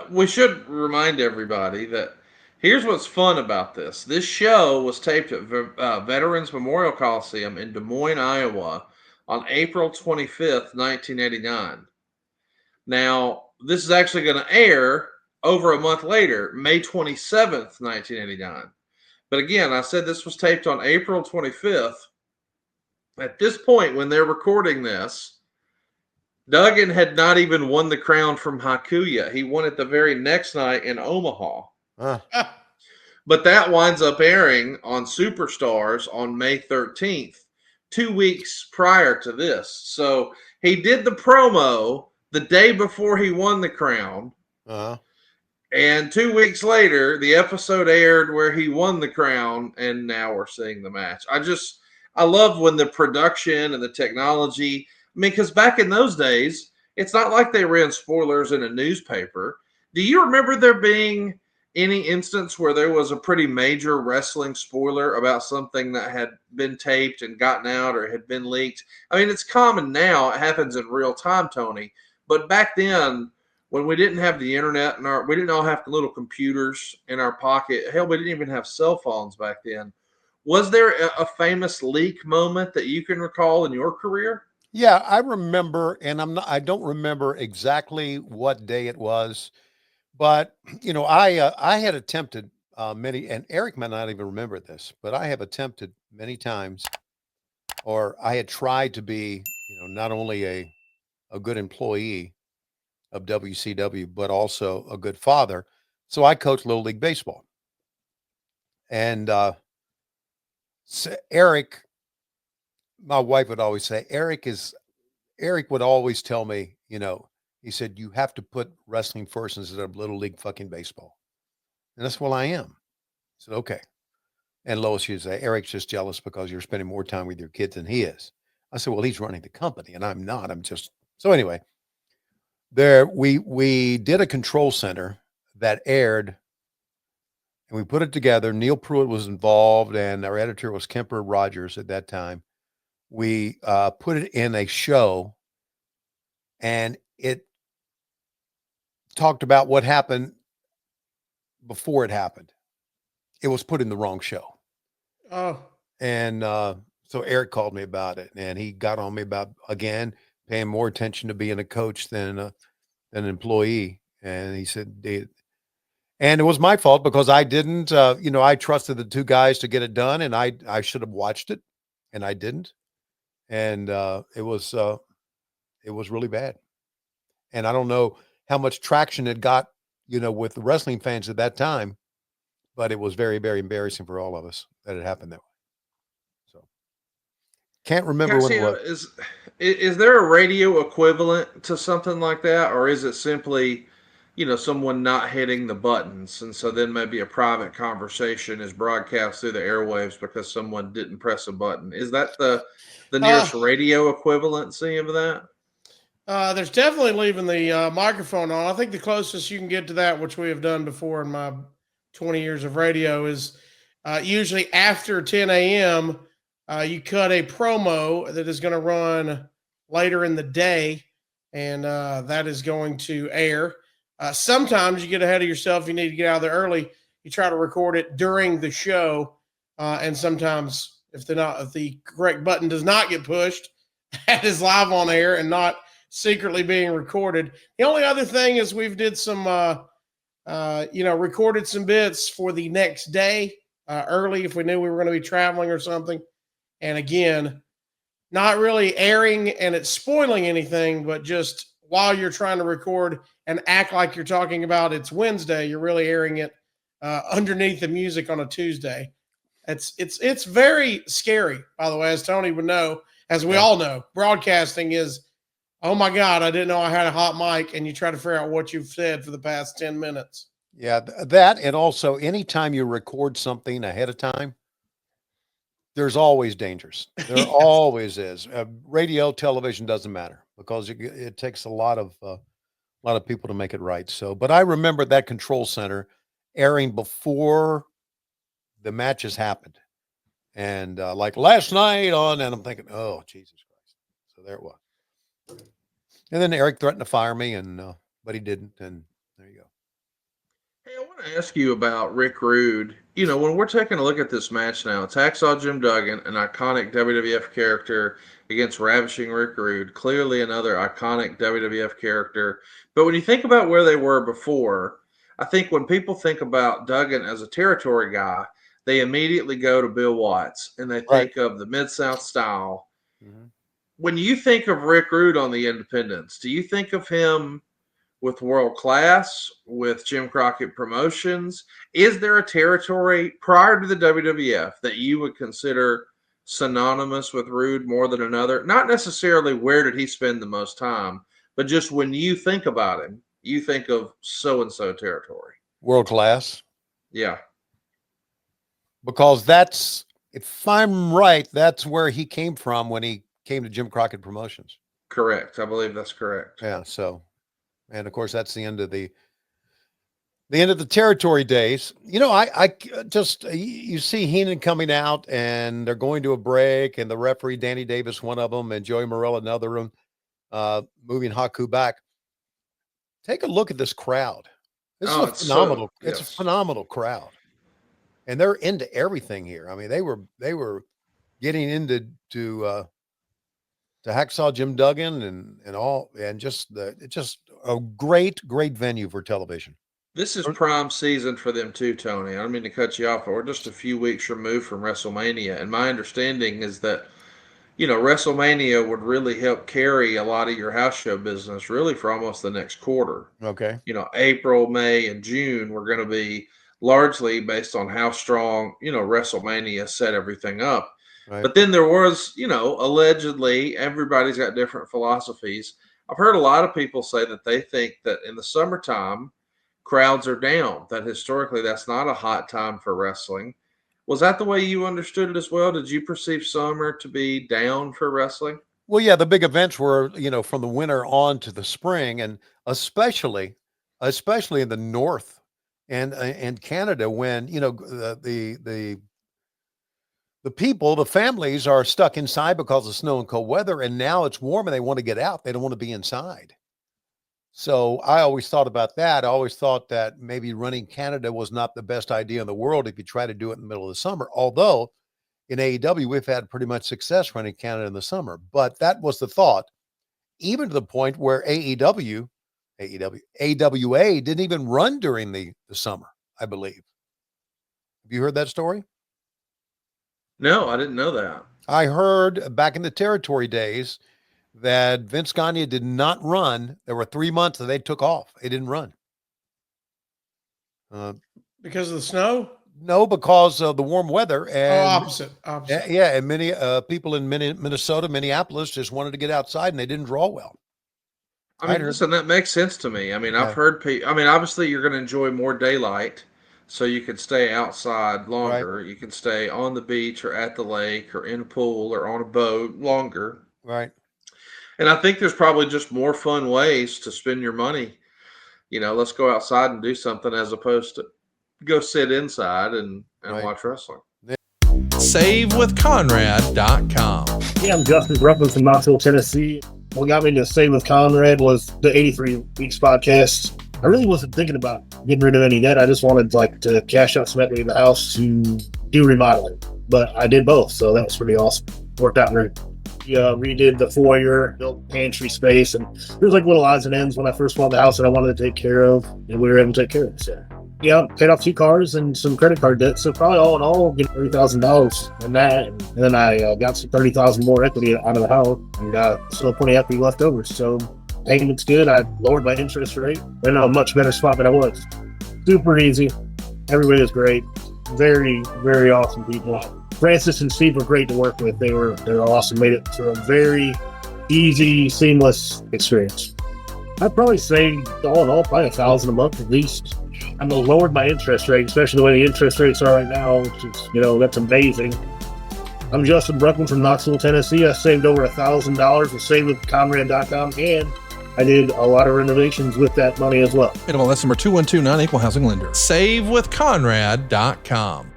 We should remind everybody that here's what's fun about this. This show was taped at Veterans Memorial Coliseum in Des Moines, Iowa on April 25th, 1989. Now, this is actually going to air over a month later, May 27th, 1989. But again, I said this was taped on April 25th. At this point, when they're recording this, Duggan had not even won the crown from Haku yet. He won it the very next night in Omaha. Uh, But that winds up airing on Superstars on May 13th, 2 weeks prior to this. So he did the promo the day before he won the crown. uh, And 2 weeks later, the episode aired where he won the crown, and now we're seeing the match. I love when the production and the technology. I mean, because back in those days, it's not like they ran spoilers in a newspaper. Do you remember there being any instance where there was a pretty major wrestling spoiler about something that had been taped and gotten out or had been leaked? I mean, it's common now. It happens in real time, Tony. But back then, when we didn't have the internet and we didn't all have little computers in our pocket. Hell, we didn't even have cell phones back then. Was there a famous leak moment that you can recall in your career? yeah, I remember, and I don't remember exactly what day it was, but I had attempted many, and Eric might not even remember this, but I have attempted many times, or I had tried to be, not only a good employee of WCW, but also a good father. So I coached Little League Baseball. And Eric, my wife would always say, Eric would always tell me, he said, you have to put wrestling first instead of Little League fucking baseball. And that's what I am. I said, okay. And Lois used to say, Eric's just jealous because you're spending more time with your kids than he is. I said, well, he's running the company and I'm not. I'm just so anyway. There we did a control center that aired and we put it together. Neil Pruitt was involved and our editor was Kemper Rogers at that time. We put it in a show and it talked about what happened before it happened. It was put in the wrong show. Oh, And so Eric called me about it and he got on me about, again, paying more attention to being a coach than an employee. And he said, and it was my fault because I didn't, I trusted the two guys to get it done and I should have watched it and I didn't. And it was really bad. And I don't know how much traction it got, with the wrestling fans at that time, but it was very, very embarrassing for all of us that it happened that way. So can't remember what it Garcia, was. is there a radio equivalent to something like that, or is it simply, someone not hitting the buttons, and so then maybe a private conversation is broadcast through the airwaves because someone didn't press a button? Is that the uh, nearest radio equivalency of that? there's definitely leaving the microphone on. I think the closest you can get to that, which we have done before in my 20 years of radio, is usually after 10 a.m. You cut a promo that is going to run later in the day, and that is going to air. Sometimes you get ahead of yourself. You need to get out of there early. You try to record it during the show, and sometimes if the correct button does not get pushed, that is live on air and not secretly being recorded. The only other thing is we've did some, recorded some bits for the next day early if we knew we were going to be traveling or something. And again, not really airing and it's spoiling anything, but just while you're trying to record and act like you're talking about it's Wednesday, you're really airing it underneath the music on a Tuesday. It's very scary, by the way, as Tony would know, as we all know. Broadcasting is, oh my God, I didn't know I had a hot mic, and you try to figure out what you've said for the past 10 minutes. Yeah, that and also anytime you record something ahead of time, there's always dangers. There Yes. always is. Radio, television doesn't matter because it takes a lot of people to make it right. So, but I remember that control center airing before the matches happened, and like last night on, and I'm thinking, oh Jesus Christ! So there it was. And then Eric threatened to fire me, and but he didn't. And There you go. Hey, I want to ask you about Rick Rude. You know, when we're taking a look at this match now, it's Hacksaw Jim Duggan, an iconic WWF character, against Ravishing Rick Rude, clearly another iconic WWF character. But when you think about where they were before, I think when people think about Duggan as a territory guy, they immediately go to Bill Watts and they Right. think of the Mid-South style. Mhm. When you think of Rick Rude on the Independents, do you think of him with World Class, with Jim Crockett Promotions? Is there a territory prior to the WWF that you would consider synonymous with Rude more than another? Not necessarily where did he spend the most time, but just when you think about him, you think of so-and-so territory. World Class. Yeah. Because that's, if I'm right, that's where he came from when he came to Jim Crockett Promotions. Correct. I believe that's correct. Yeah. So, and of course, that's the end of the territory days. You know, I just, you see Heenan coming out and they're going to a break, and the referee, Danny Davis, one of them, and Joey Morella, another one, moving Haku back. Take a look at this crowd. This is a phenomenal, it's a phenomenal crowd. And they're into everything here. I mean, they were getting into Hacksaw Jim Duggan and all, and just a great venue for television. This is prime season for them too, Tony. I don't mean to cut you off, but we're just a few weeks removed from WrestleMania, and my understanding is that, you know, WrestleMania would really help carry a lot of your house show business really for almost the next quarter. Okay. You know, April, May, and June were going to be largely based on how strong, you know, WrestleMania set everything up. Right. But then there was, you know, allegedly, everybody's got different philosophies. I've heard a lot of people say that they think that in the summertime, crowds are down, that historically that's not a hot time for wrestling. Was that the way you understood it as well? Did you perceive summer to be down for wrestling? Well, yeah, the big events were, you know, from the winter on to the spring, and especially in the north and Canada, when, you know, the people, the families are stuck inside because of snow and cold weather, and now it's warm and they want to get out. They don't want to be inside. So I always thought about that. I always thought that maybe running Canada was not the best idea in the world if you try to do it in the middle of the summer. Although in AEW, we've had pretty much success running Canada in the summer. But that was the thought, even to the point where AWA didn't even run during the summer, I believe. Have you heard that story? No, I didn't know that. I heard back in the territory days that Vince Gagne did not run. There were 3 months that they took off. They didn't run. Because of the snow? No, because of the warm weather. And opposite. Yeah, and many people in Minnesota, Minneapolis just wanted to get outside, and they didn't draw well. I mean, listen, that makes sense to me. I mean, I've heard people. I mean, obviously, you're going to enjoy more daylight, so you can stay outside longer. Right. You can stay on the beach or at the lake or in a pool or on a boat longer. Right. And I think there's probably just more fun ways to spend your money. You know, let's go outside and do something as opposed to go sit inside and watch wrestling. SaveWithConrad.com. Yeah, I'm Justin Ruffins from Knoxville, Tennessee. What got me to Save with Conrad was the 83 Weeks podcast. I really wasn't thinking about getting rid of any debt. I just wanted to cash out some equity in the house to do remodeling. But I did both, so that was pretty awesome. Worked out great. Redid the foyer, built pantry space, and there was little odds and ends when I first bought the house that I wanted to take care of, and we were able to take care of it. So, yeah, paid off 2 cars and some credit card debt. So probably all in all, get $30,000 in that, and then I got some $30,000 more equity out of the house, and still plenty of equity left over. So payment's good. I lowered my interest rate. I'm in a much better spot than I was. Super easy. Everybody was great. Very, very awesome people. Francis and Steve were great to work with. They're awesome. Made it for a very easy, seamless experience. I'd probably say all in all, probably $1,000 a month at least. I lowered my interest rate, especially the way the interest rates are right now, which is, that's amazing. I'm Justin Bruckman from Knoxville, Tennessee. I saved over $1,000 with SaveWithConrad.com, and I did a lot of renovations with that money as well. That's number 212, non-equal housing lender. SaveWithConrad.com.